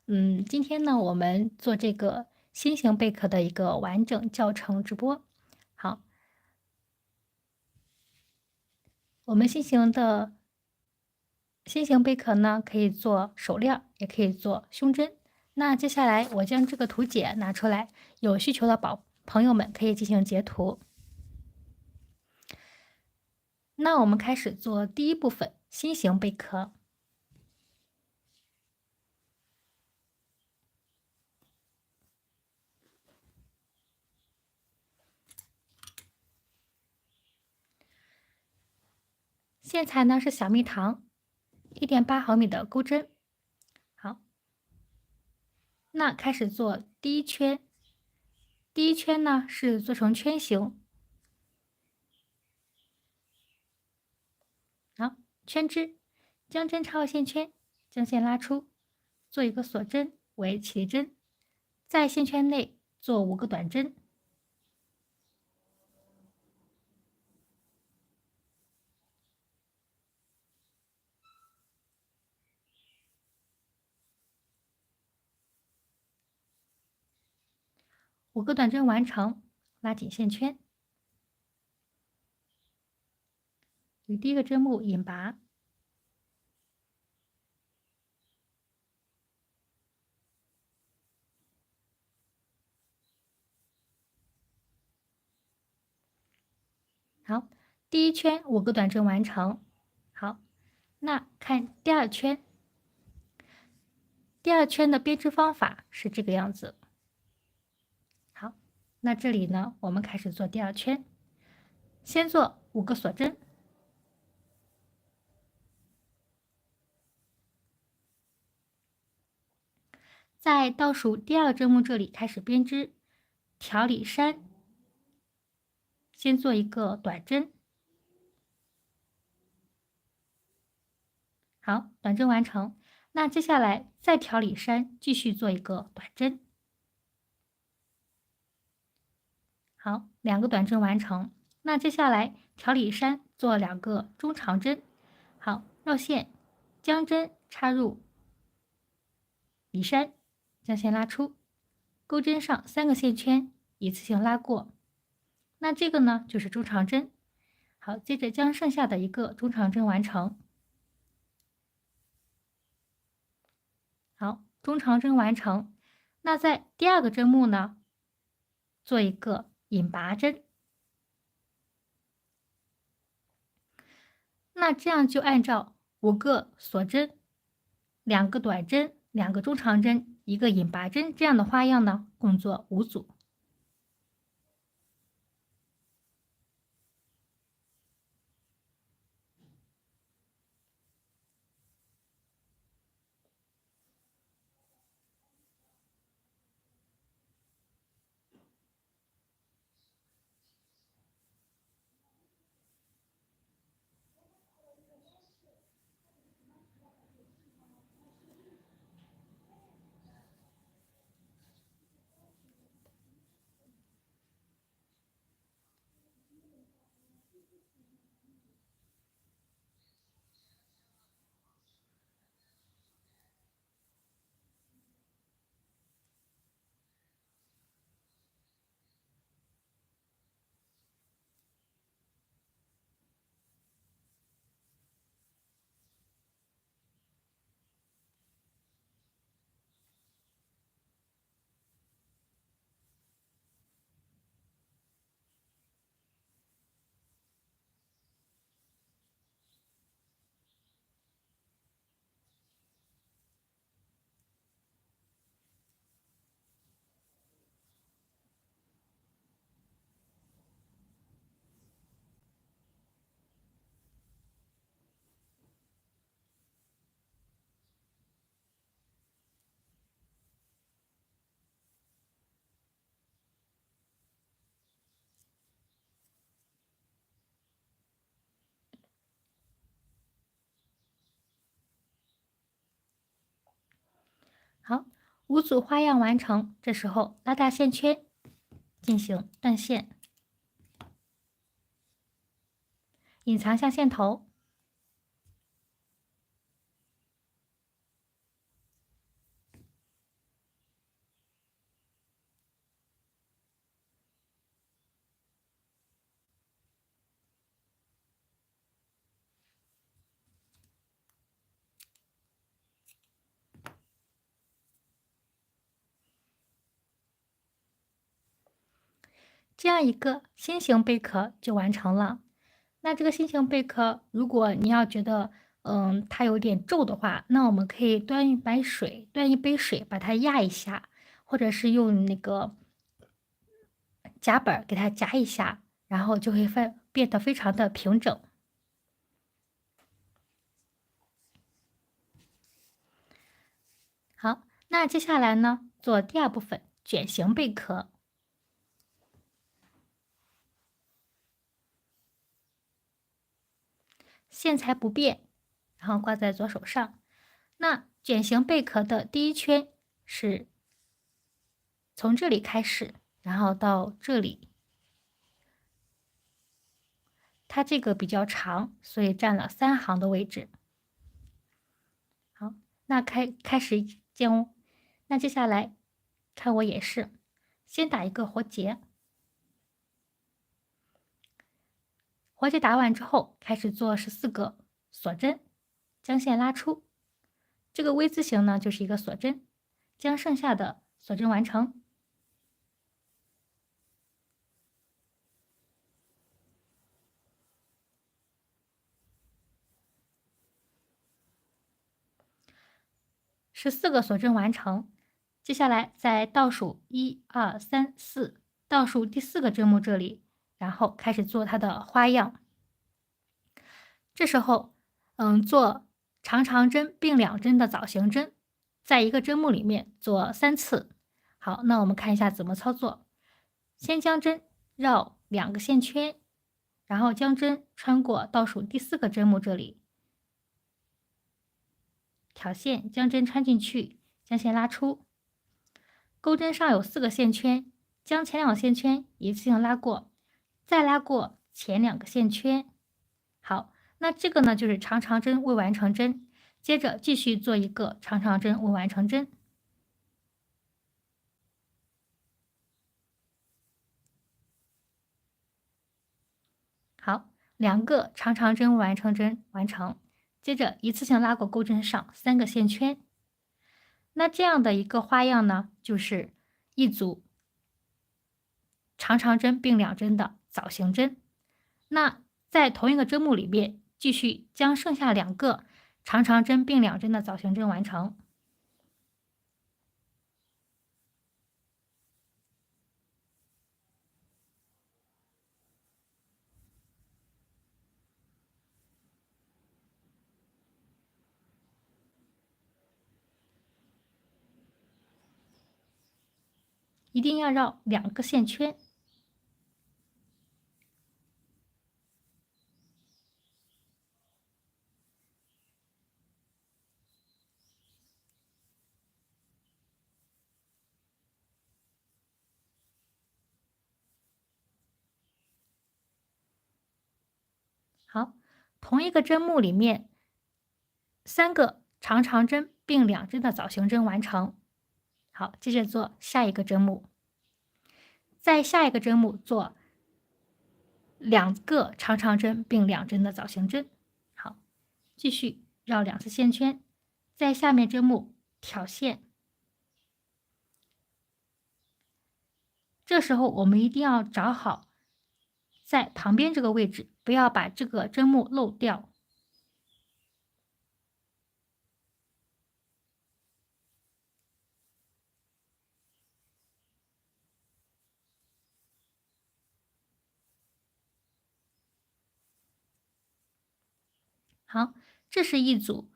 今天呢，我们做这个新型贝壳的一个完整教程直播。好，我们新型贝壳呢，可以做手链儿，也可以做胸针。那接下来我将这个图解拿出来，有需求的朋友们可以进行截图。那我们开始做第一部分新型贝壳。线材呢是小蜜糖，1.8毫米的钩针。好，那开始做第一圈。第一圈呢是做成圈形。好，圈织，将针插入线圈，将线拉出，做一个锁针为起立针，在线圈内做5个短针。5个短针完成，拉紧线圈，与第一个针目引拔。好，第一圈5个短针完成。好，那看第二圈，第二圈的编织方法是这个样子。好，那这里呢，我们开始做第二圈，先做5个锁针。在倒数第2个针目这里开始编织调理衫，先做一个短针。好，短针完成。那接下来再调理衫，继续做一个短针。好，2个短针完成。那接下来调理衫做2个中长针。好，绕线，将针插入里衫，将线拉出，钩针上3个线圈，一次性拉过。那这个呢就是中长针。好，接着将剩下的1个中长针完成。好，中长针完成。那在第2个针目呢，做一个引拔针。那这样就按照5个锁针、2个短针、2个中长针、1个引拔针这样的花样呢，共做5组。好，5组花样完成。这时候拉大线圈，进行断线，隐藏下线头。这样一个心形贝壳就完成了。那这个心形贝壳，如果你要觉得，它有点皱的话，那我们可以端一杯水把它压一下，或者是用那个夹板儿给它夹一下，然后就会变得非常的平整。好，那接下来呢，做第二部分卷形贝壳，线材不变，然后挂在左手上。那卷形贝壳的第一圈是从这里开始，然后到这里。它这个比较长，所以占了3行的位置。好，那开始建哦。那接下来看我也是，先打一个活结，活结打完之后，开始做14个锁针，将线拉出。这个 V 字形呢，就是一个锁针，将剩下的锁针完成。14个锁针完成，接下来在倒数1、2、3、4，倒数第4个针目这里，然后开始做它的花样。这时候，做长长针并2针的枣形针，在一个针目里面做3次。好，那我们看一下怎么操作。先将针绕2个线圈，然后将针穿过倒数第4个针目这里，挑线将针穿进去，将线拉出。钩针上有4个线圈，将前2个线圈一次性拉过，再拉过前2个线圈。好，那这个呢就是长长针未完成针，接着继续做一个长长针未完成针。好，2个长长针未完成针完成，接着一次性拉过钩针上3个线圈。那这样的一个花样呢，就是一组长长针并2针的枣形针。那在同一个针目里面，继续将剩下2个长长针并2针的枣形针完成。一定要绕2个线圈。好，同一个针目里面3个长长针并2针的枣形针完成。好，接着做下一个针目，在下一个针目做2个长长针并2针的枣形针。好，继续绕2次线圈，在下面针目挑线。这时候我们一定要找好在旁边这个位置，不要把这个针目漏掉。好，这是一组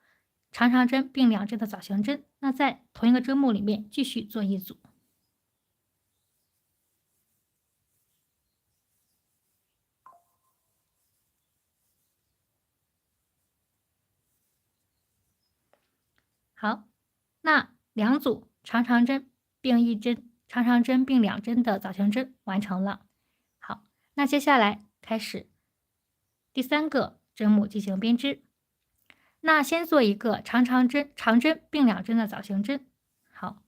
长长针并2针的枣形针。那在同一个针目里面继续做一组。好，那2组长长针并1针，长长针并2针的枣形针完成了。好，那接下来开始第3个针目进行编织。那先做一个长针并2针的枣形针。好，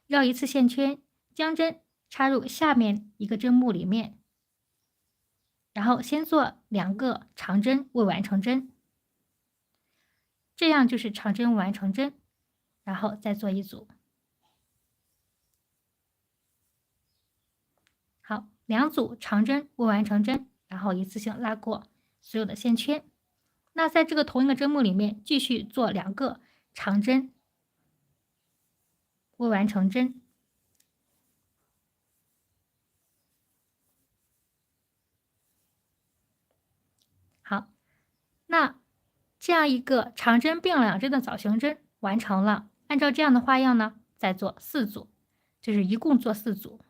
绕1次线圈，将针插入下面一个针目里面，然后先做2个长针未完成针，这样就是长针未完成针，然后再做一组。好2组长针未完成针，然后一次性拉过所有的线圈。那在这个同一个针目里面继续做2个长针未完成针。好，那这样一个长针并两针的枣形针完成了。按照这样的花样呢，再做4组，就是一共做4组。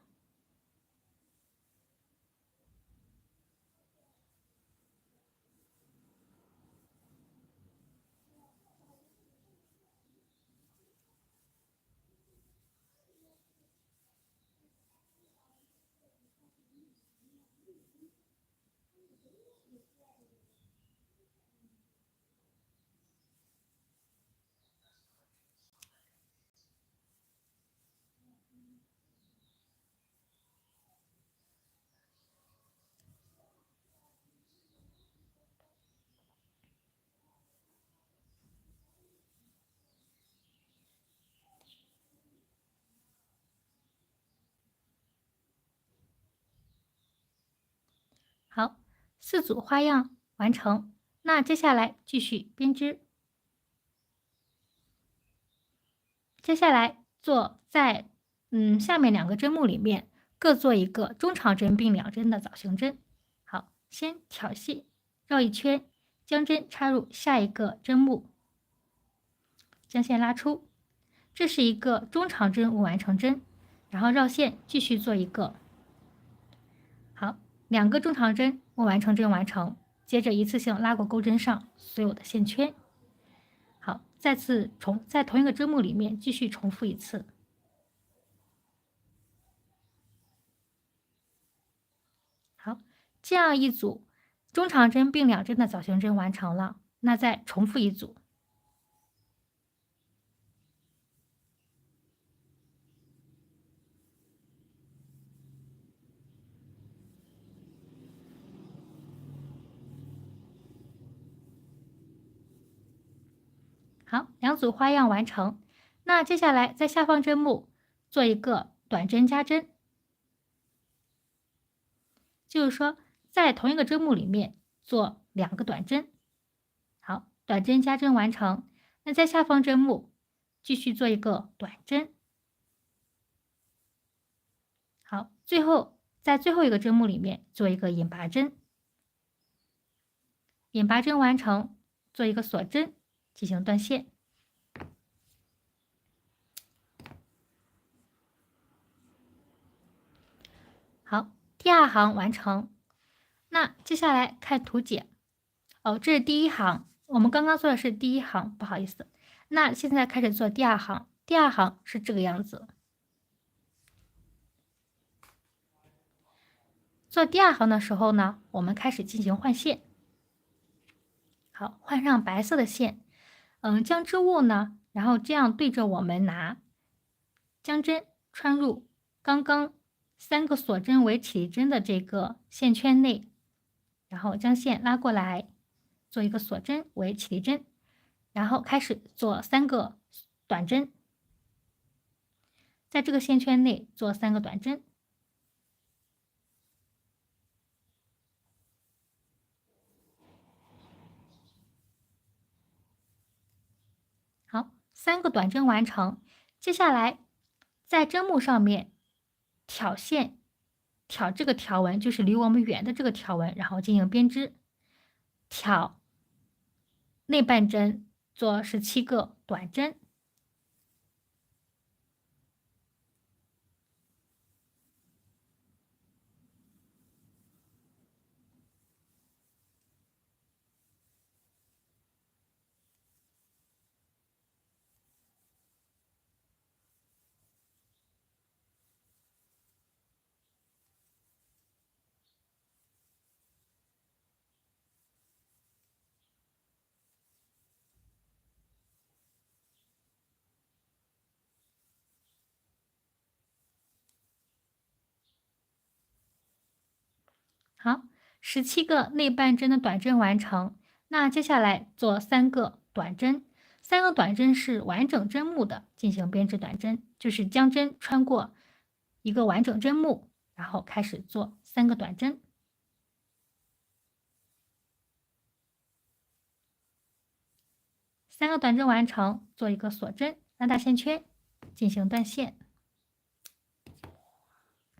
好，4组花样完成。那接下来继续编织。接下来做在下面2个针目里面各做一个中长针并2针的枣形针。好，先挑线绕一圈，将针插入下一个针目，将线拉出，这是一个中长针未完成针，然后绕线继续做一个。好，2个中长针未完成针完成，接着一次性拉过钩针上所有的线圈。好，在同一个针目里面继续重复一次。好，这样一组中长针并2针的枣形针完成了，那再重复一组。好，2组花样完成。那接下来在下方针目做一个短针加针，就是说在同一个针目里面做2个短针。好，短针加针完成。那在下方针目继续做一个短针。好，在最后一个针目里面做一个引拔针，引拔针完成，做一个锁针进行断线。好，第2行完成。那接下来看图解。这是第1行，我们刚刚做的是第1行，不好意思。那现在开始做第2行，第2行是这个样子。做第2行的时候呢，我们开始进行换线。好，换上白色的线。将织物呢，然后这样对着我们拿，将针穿入刚刚3个锁针为起立针的这个线圈内，然后将线拉过来，做一个锁针为起立针，然后开始做3个短针，在这个线圈内做3个短针。好，3个短针完成。接下来在针目上面挑线，挑这个条纹，就是离我们远的这个条纹，然后进行编织。挑内半针，做17个短针。好，17个内半针的短针完成。那接下来做3个短针，3个短针是完整针目的进行编织短针，就是将针穿过一个完整针目，然后开始做3个短针。3个短针完成，做一个锁针，拉大线圈，进行断线。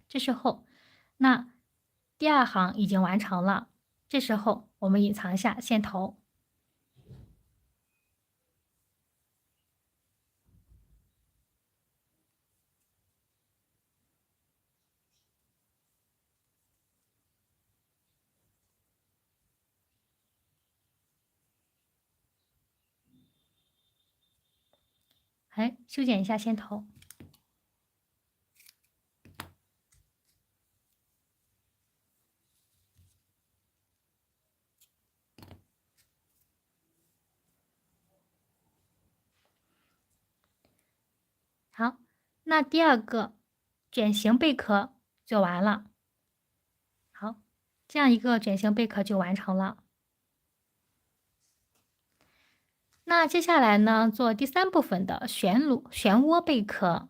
这时候，那第2行已经完成了。这时候我们隐藏一下线头，修剪一下线头。好，那第2个卷形贝壳就完了。好，这样一个卷形贝壳就完成了。那接下来呢，做第3部分的漩涡贝壳。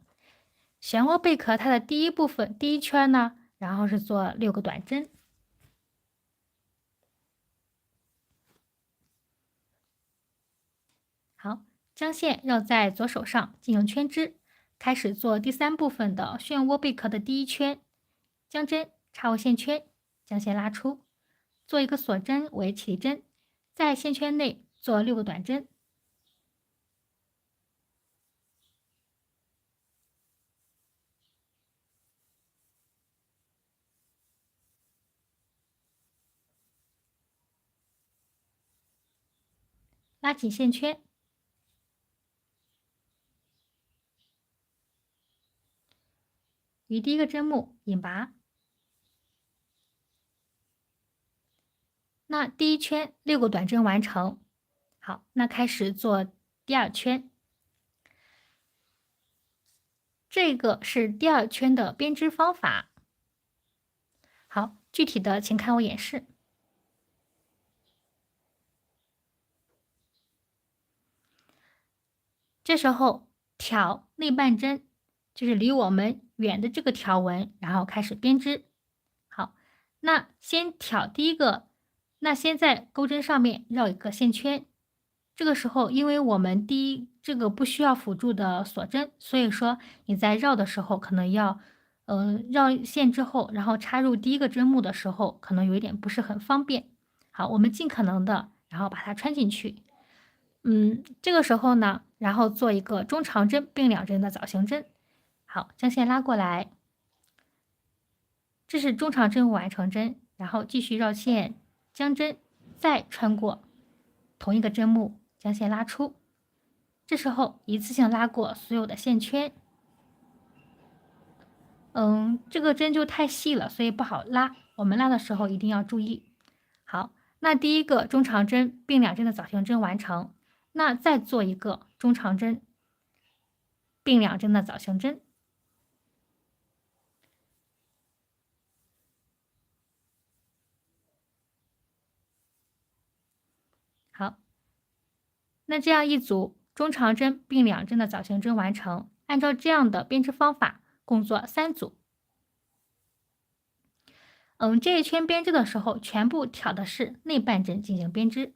漩涡贝壳它的第1部分第1圈呢，然后是做6个短针。好，将线绕在左手上进行圈织，开始做第3部分的漩涡贝壳的第1圈，将针插入线圈，将线拉出，做一个锁针为起立针，在线圈内做6个短针。拉紧线圈，于第1个针目引拔。那第1圈6个短针完成。好，那开始做第2圈。这个是第2圈的编织方法。好，具体的请看我演示。这时候挑内半针，就是离我们远的这个条纹，然后开始编织。好，那先挑第1个，那先在钩针上面绕一个线圈。这个时候，因为我们这个不需要辅助的锁针，所以说你在绕的时候可能要，绕线之后，然后插入第1个针目的时候，可能有一点不是很方便。好，我们尽可能的，然后把它穿进去。这个时候呢，然后做一个中长针并2针的枣形针。好，将线拉过来，这是中长针完成针，然后继续绕线，将针再穿过同一个针目，将线拉出。这时候一次性拉过所有的线圈。这个针就太细了，所以不好拉，我们拉的时候一定要注意。好，那第1个中长针并2针的枣形针完成。那再做一个中长针并2针的枣形针。好，那这样一组中长针并2针的枣形针完成。按照这样的编织方法，共做3组。这一圈编织的时候，全部挑的是内半针进行编织。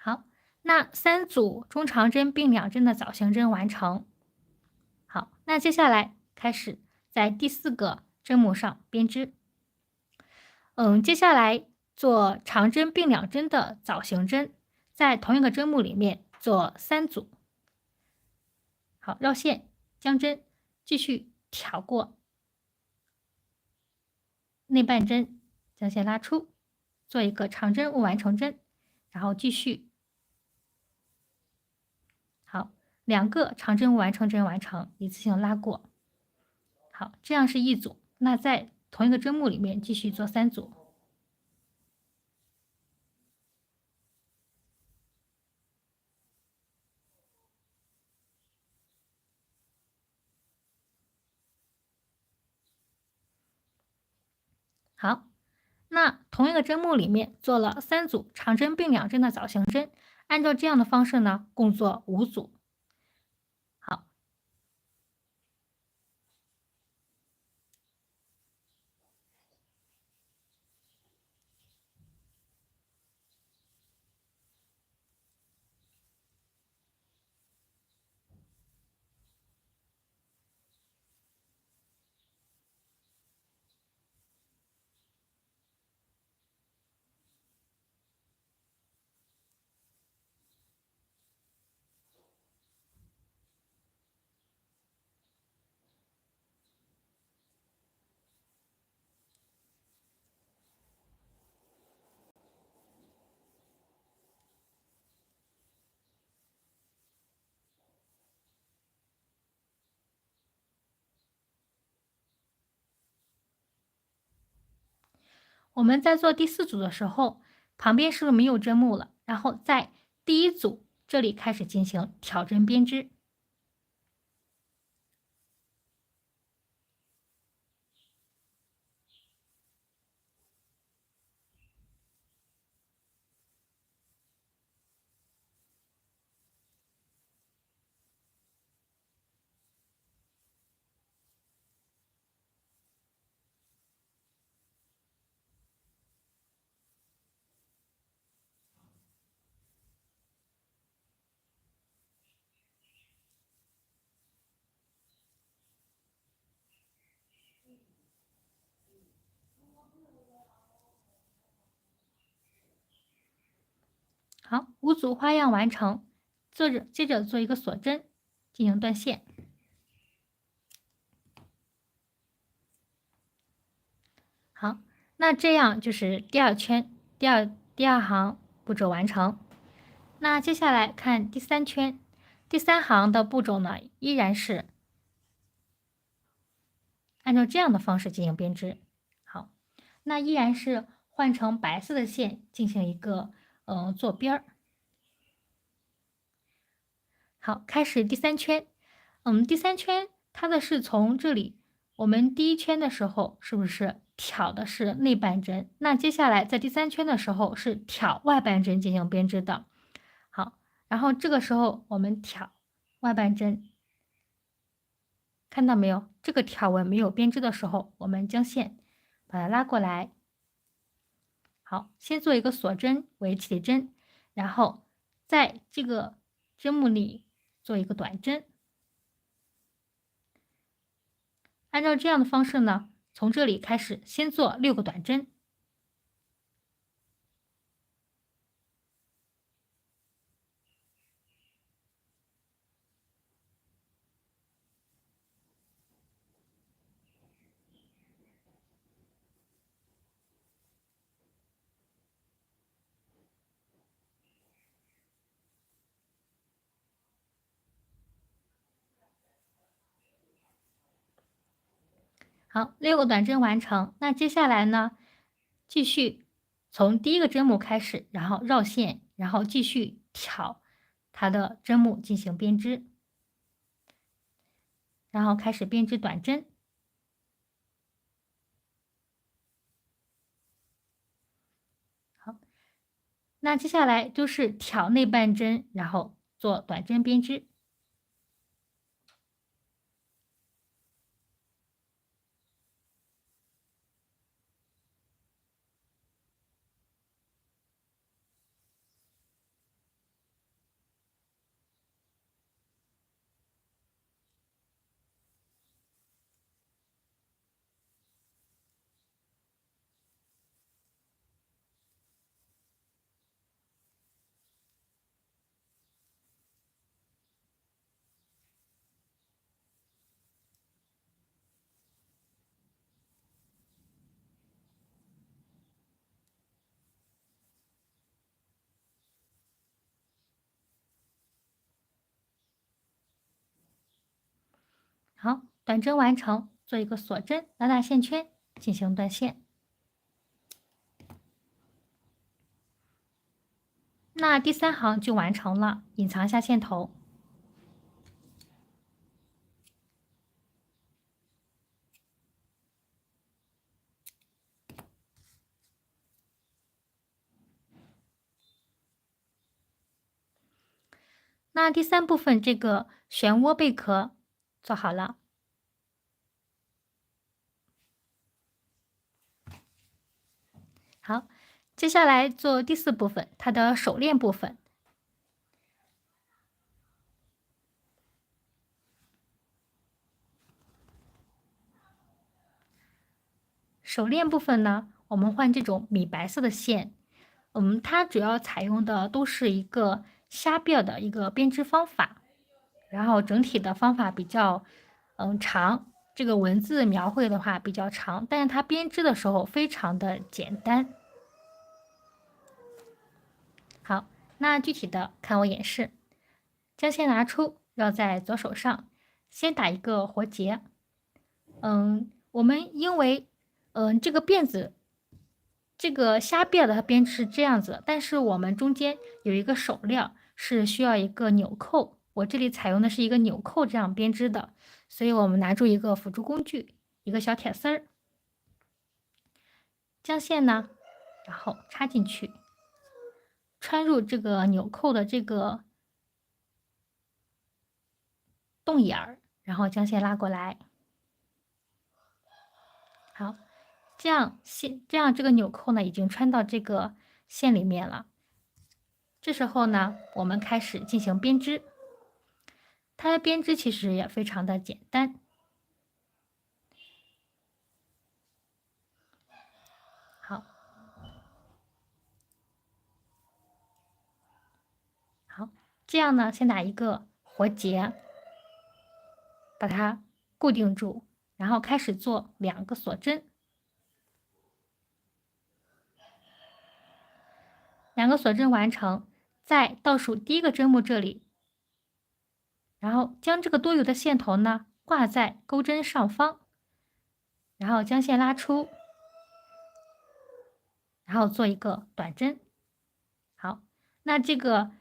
好，那3组中长针并2针的枣形针完成。好，那接下来开始在第4个针目上编织。接下来做长针并2针的枣形针，在同一个针目里面做3组。好，绕线，将针继续挑过内半针，将线拉出，做一个长针未完成针，然后继续。好，2个长针未完成针完成，一次性拉过。好，这样是1组。那在同一个针目里面继续做3组。好，那同一个针目里面做了3组长针并两针的枣形针，按照这样的方式呢，共做5组。好，我们在做第4组的时候，旁边是不是没有针目了？然后在第1组这里开始进行挑针编织。好，5组花样完成，接着做一个锁针，进行断线。好，那这样就是第2圈第二行步骤完成。那接下来看第3圈，第3行的步骤呢，依然是按照这样的方式进行编织。好，那依然是换成白色的线进行一个做边儿。好，开始第3圈。第3圈它的是从这里，我们第1圈的时候是不是挑的是内半针？那接下来在第3圈的时候是挑外半针进行编织的。好，然后这个时候我们挑外半针，看到没有？这个条纹没有编织的时候，我们将线把它拉过来。好，先做一个锁针为起点针，然后在这个针目里做一个短针。按照这样的方式呢，从这里开始先做6个短针。好，6个短针完成。那接下来呢，继续从第1个针目开始，然后绕线，然后继续挑它的针目进行编织，然后开始编织短针。好，那接下来就是挑内半针，然后做短针编织。好，短针完成，做一个锁针，拉大线圈，进行断线。那第3行就完成了，隐藏下线头。那第3部分这个漩涡贝壳做好了。好，接下来做第4部分，它的手链部分。手链部分呢，我们换这种米白色的线。它主要采用的都是一个虾膘的一个编织方法，然后整体的方法比较长，这个文字描绘的话比较长，但是它编织的时候非常的简单。好，那具体的看我演示，将线拿出，绕在左手上，先打一个活结。我们因为这个辫子。这个虾膘的它编织是这样子，但是我们中间有一个手料是需要一个纽扣，我这里采用的是一个纽扣这样编织的，所以我们拿出一个辅助工具，一个小铁丝儿，将线呢，然后插进去，穿入这个纽扣的这个洞眼儿，然后将线拉过来。好，这样这个纽扣呢已经穿到这个线里面了。这时候呢，我们开始进行编织。它的编织其实也非常的简单。好，好，这样呢，先打一个活结，把它固定住，然后开始做2个锁针。2个锁针完成，在倒数第1个针目这里，然后将这个多余的线头呢挂在钩针上方，然后将线拉出，然后做一个短针。好，那这个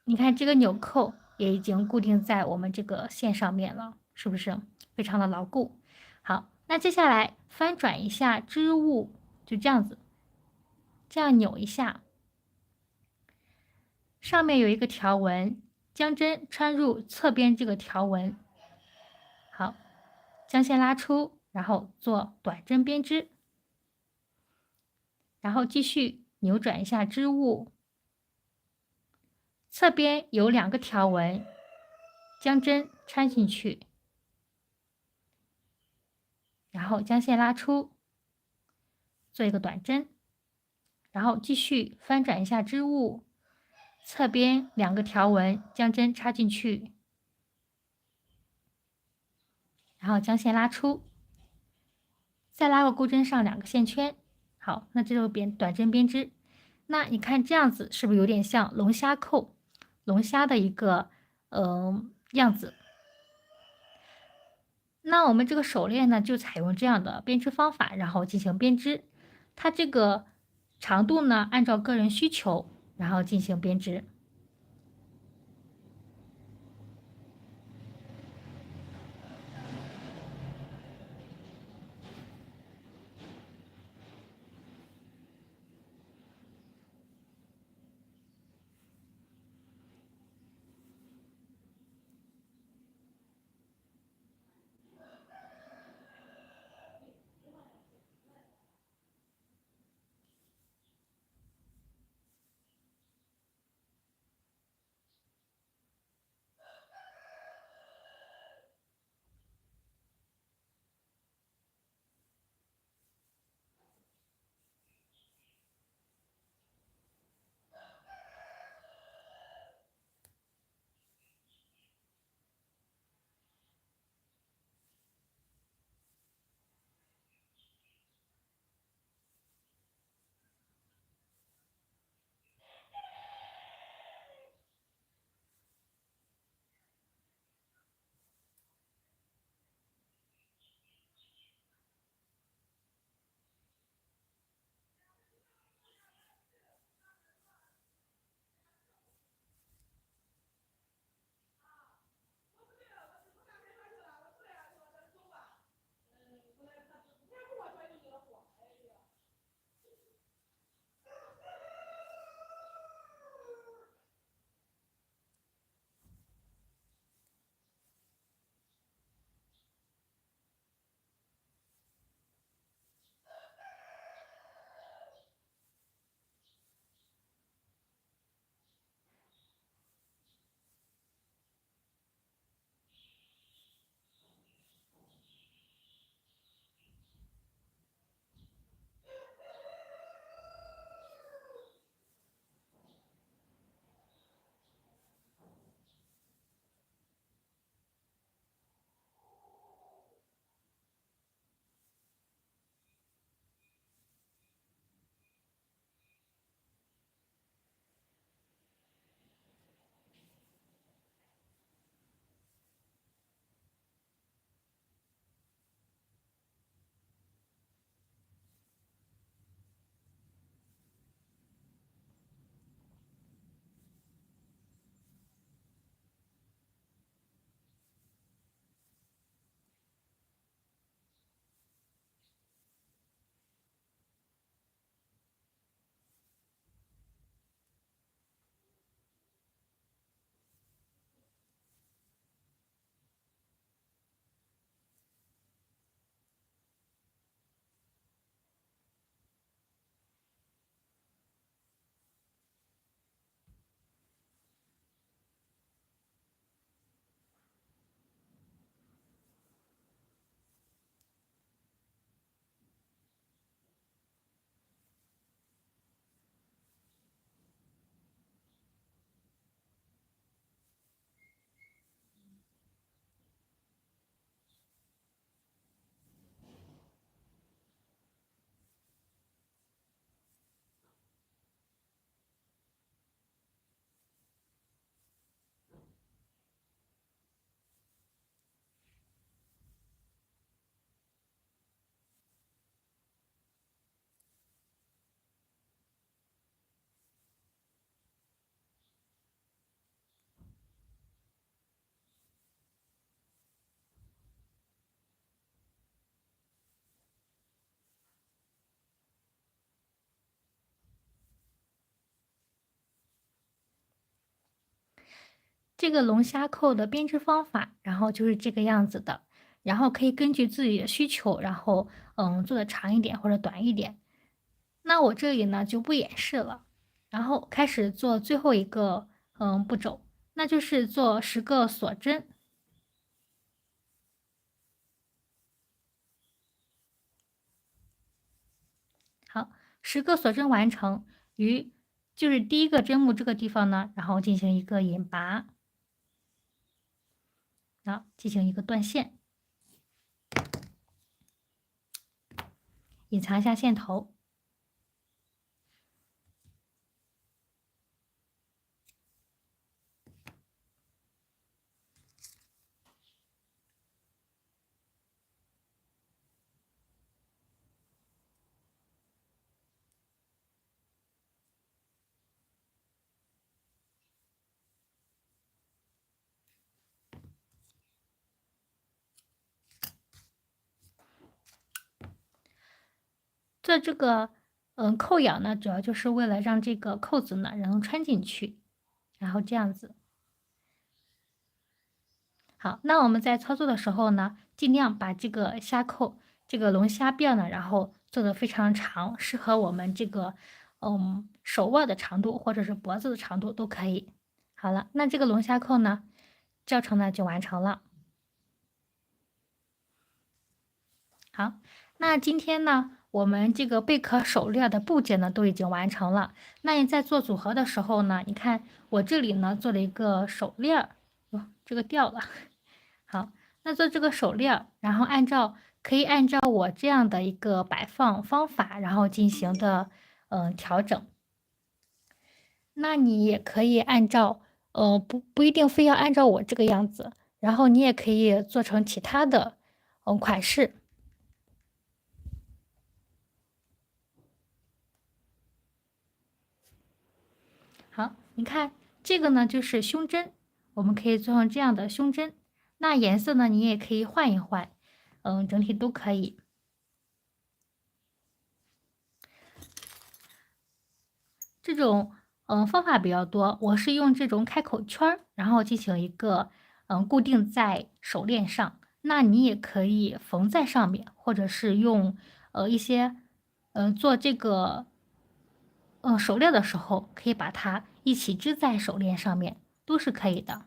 你看这个纽扣也已经固定在我们这个线上面了，是不是非常的牢固？好，那接下来翻转一下织物，就这样子，这样扭一下，上面有一个条纹，将针穿入侧边这个条纹。好，将线拉出，然后做短针编织，然后继续扭转一下织物，侧边有2个条纹，将针穿进去，然后将线拉出，做一个短针，然后继续翻转一下织物，侧边2个条纹，将针插进去，然后将线拉出，再拉个钩针上2个线圈。好，那这就短针编织。那你看这样子是不是有点像龙虾扣？龙虾的一个样子。那我们这个手链呢，就采用这样的编织方法，然后进行编织。它这个长度呢，按照个人需求，然后进行编织。这个龙虾扣的编织方法，然后就是这个样子的，然后可以根据自己的需求，然后做的长一点或者短一点。那我这里呢就不演示了，然后开始做最后一个步骤，那就是做10个锁针。好，10个锁针完成，就是第一个针目这个地方呢，然后进行一个引拔，然后进行一个断线，隐藏一下线头。做这个扣咬呢，主要就是为了让这个扣子呢能穿进去，然后这样子。好，那我们在操作的时候呢，尽量把这个虾扣、这个龙虾辫呢，然后做的非常长，适合我们这个手腕的长度或者是脖子的长度都可以。好了，那这个龙虾扣呢，教程呢就完成了。好，那今天呢，我们这个贝壳手链的部件呢都已经完成了。那你在做组合的时候呢，你看我这里呢做了一个手链儿，哟，这个掉了。好，那做这个手链儿，然后可以按照我这样的一个摆放方法，然后进行的调整。那你也可以按照不一定非要按照我这个样子，然后你也可以做成其他的款式。好，你看这个呢就是胸针，我们可以做成这样的胸针。那颜色呢，你也可以换一换，整体都可以。这种方法比较多，我是用这种开口圈儿，然后进行一个固定在手链上。那你也可以缝在上面，或者是用一些做这个手链的时候，可以把它一起织在手链上面，都是可以的。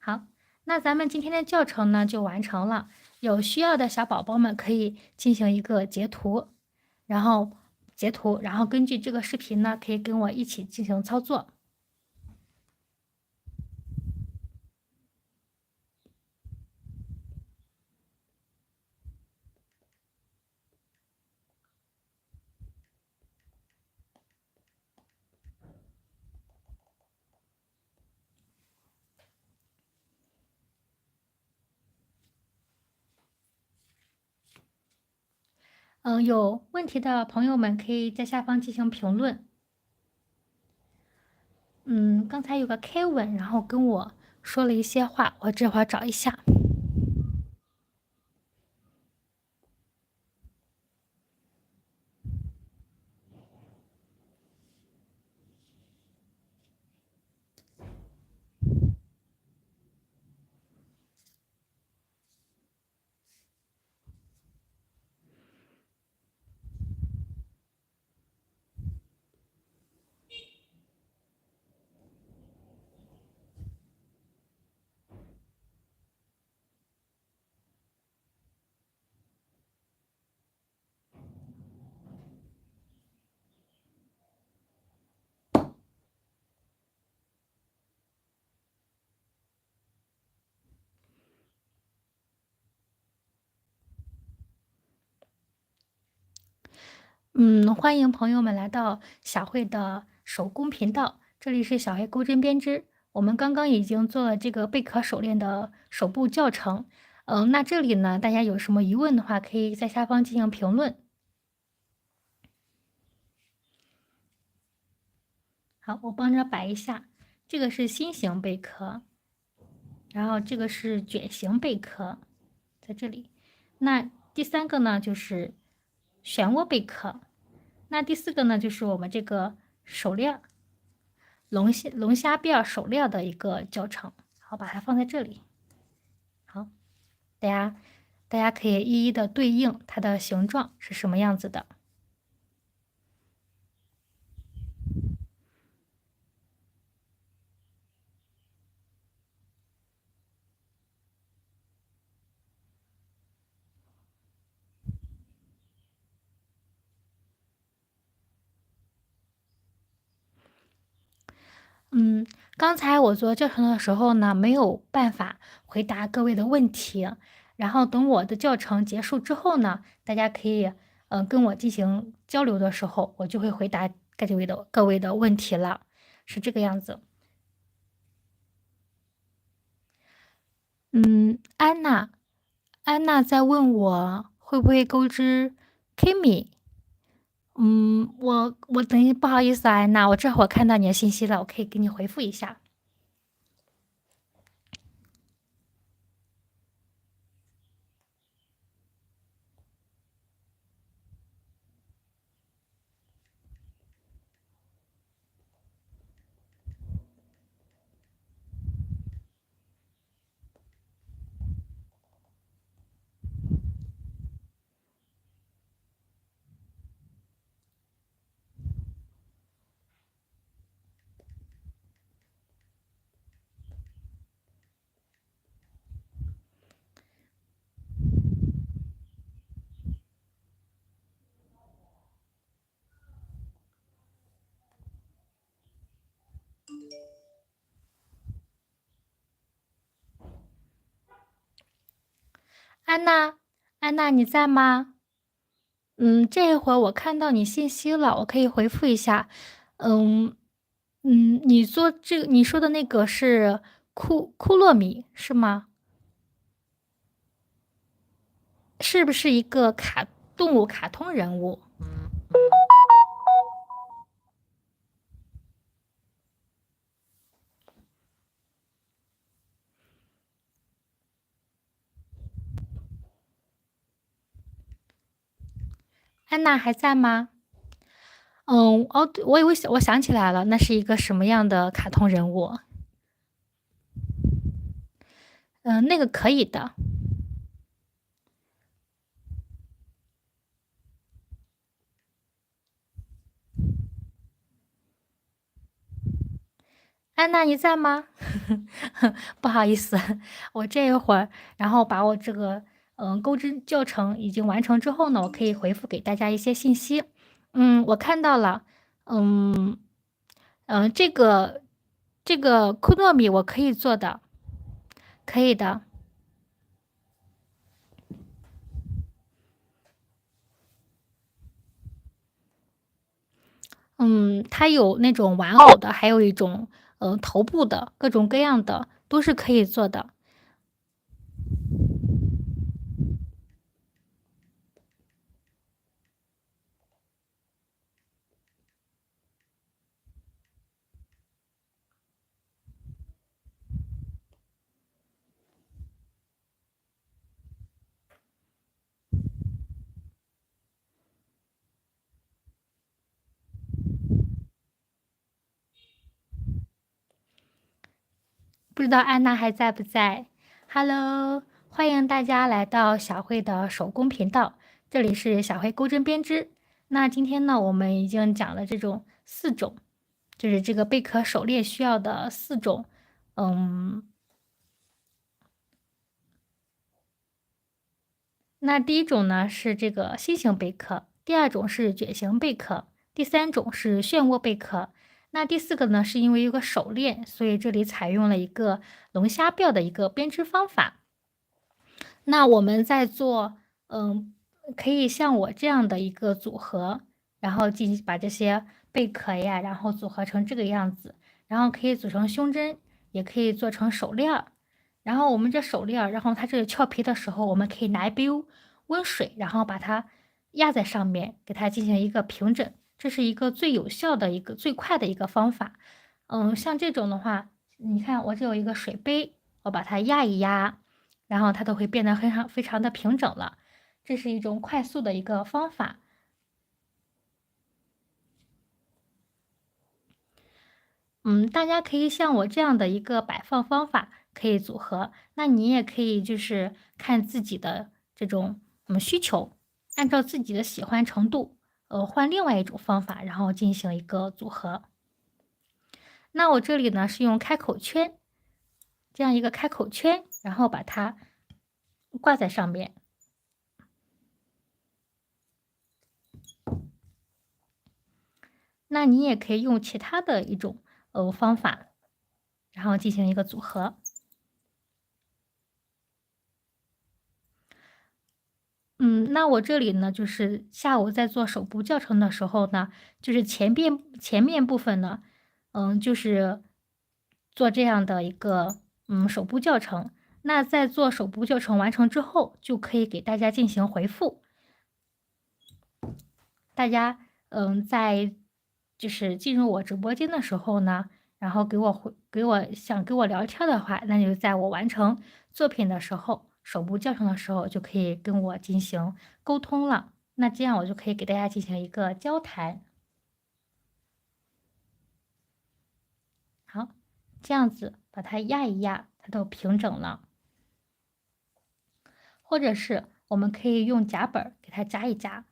好，那咱们今天的教程呢就完成了。有需要的小宝宝们可以进行一个截图，然后根据这个视频呢，可以跟我一起进行操作。有问题的朋友们可以在下方进行评论。刚才有个 Kevin，然后跟我说了一些话，我这会儿找一下。欢迎朋友们来到小慧的手工频道，这里是小慧钩针编织。我们刚刚已经做了这个贝壳手链的手部教程。那这里呢，大家有什么疑问的话，可以在下方进行评论。好，我帮着摆一下这个是心形贝壳，然后这个是卷形贝壳，在这里。那第3个呢就是漩涡贝壳，那第4个呢就是我们这个手链龙虾辫手链的一个教程。好，把它放在这里。好，大家可以一一的对应它的形状是什么样子的。刚才我做教程的时候呢，没有办法回答各位的问题，然后等我的教程结束之后呢，大家可以跟我进行交流的时候，我就会回答各位的问题了，是这个样子。安娜在问我会不会钩织 Kimi。我等一不好意思啊，安娜，我这会儿看到你的信息了，我可以给你回复一下。安娜，安娜，你在吗？这一会儿我看到你信息了，我可以回复一下。嗯你说的那个是库洛米是吗？是不是一个动物卡通人物？安娜还在吗？对我想起来了，那是一个什么样的卡通人物？那个可以的。安娜，你在吗？不好意思，我这一会儿，然后把我这个钩织教程已经完成之后呢，我可以回复给大家一些信息。我看到了。嗯这个库糯米我可以做的，可以的。它有那种玩偶的，还有一种头部的，各种各样的都是可以做的。不知道安娜还在不在？Hello，欢迎大家来到小慧的手工频道，这里是小慧钩针编织。那今天呢，我们已经讲了这种4种，就是这个贝壳手链需要的4种。那第1种呢是这个心形贝壳，第2种是卷形贝壳，第3种是漩涡贝壳。那第4个呢，是因为有个手链，所以这里采用了一个龙虾辫的一个编织方法。那我们在做，可以像我这样的一个组合，然后把这些贝壳呀，然后组合成这个样子，然后可以组成胸针，也可以做成手链儿。然后我们这手链儿，然后它这个翘皮的时候，我们可以拿一杯温水，然后把它压在上面，给它进行一个平整，这是一个最有效的最快的一个方法。像这种的话，你看我这有一个水杯，我把它压一压，然后它都会变得非常的平整了。这是一种快速的一个方法。大家可以像我这样的一个摆放方法可以组合，那你也可以就是看自己的这种需求，按照自己的喜欢程度，换另外一种方法，然后进行一个组合。那我这里呢是用开口圈，这样一个开口圈，然后把它挂在上面。那你也可以用其他的一种方法，然后进行一个组合。那我这里呢，就是下午在做手部教程的时候呢，就是前面部分呢，就是做这样的一个手部教程。那在做手部教程完成之后，就可以给大家进行回复。大家在就是进入我直播间的时候呢，然后想给我聊天的话，那就在我完成作品的时候，手部教程的时候就可以跟我进行沟通了。那这样我就可以给大家进行一个交谈。好，这样子把它压一压，它都平整了。或者是我们可以用夹本给它夹一夹。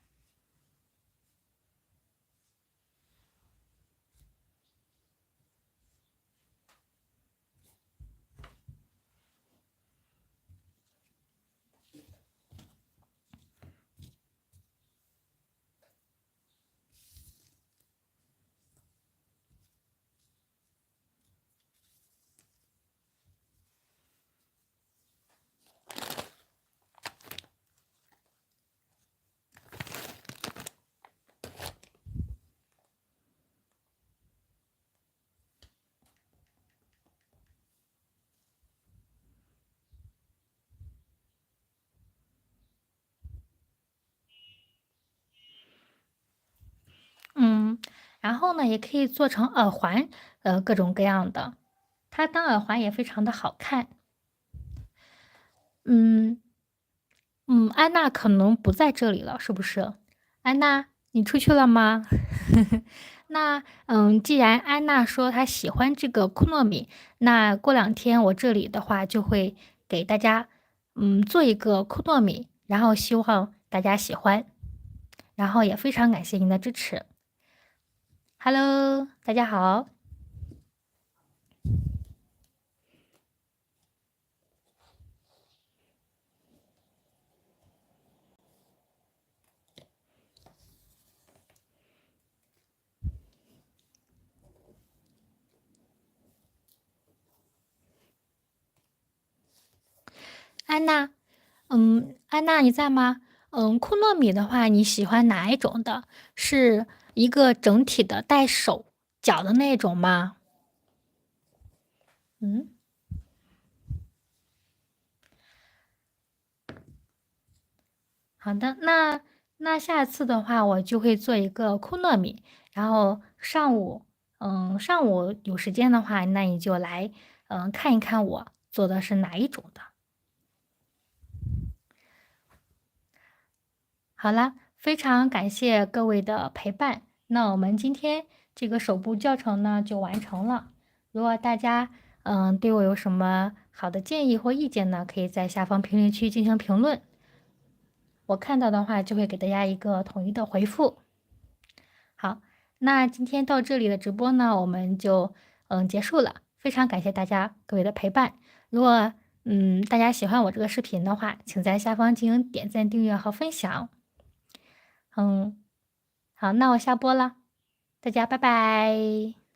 然后呢，也可以做成耳环，各种各样的，它当耳环也非常的好看。嗯安娜可能不在这里了，是不是？安娜，你出去了吗？那既然安娜说她喜欢这个库诺米，那过2天我这里的话就会给大家做一个库诺米，然后希望大家喜欢，然后也非常感谢您的支持。Hello，大家好。安娜，安娜你在吗？库诺米的话，你喜欢哪一种的？是一个整体的带手脚的那种吗？嗯，好的，那下次的话，我就会做一个库诺米，然后上午有时间的话，那你就来看一看我做的是哪一种的。好啦，非常感谢各位的陪伴。那我们今天这个手部教程呢就完成了。如果大家对我有什么好的建议或意见呢，可以在下方评论区进行评论。我看到的话就会给大家一个统一的回复。好，那今天到这里的直播呢，我们就结束了。非常感谢大家各位的陪伴。如果大家喜欢我这个视频的话，请在下方进行点赞、订阅和分享。好，那我下播了，大家拜拜。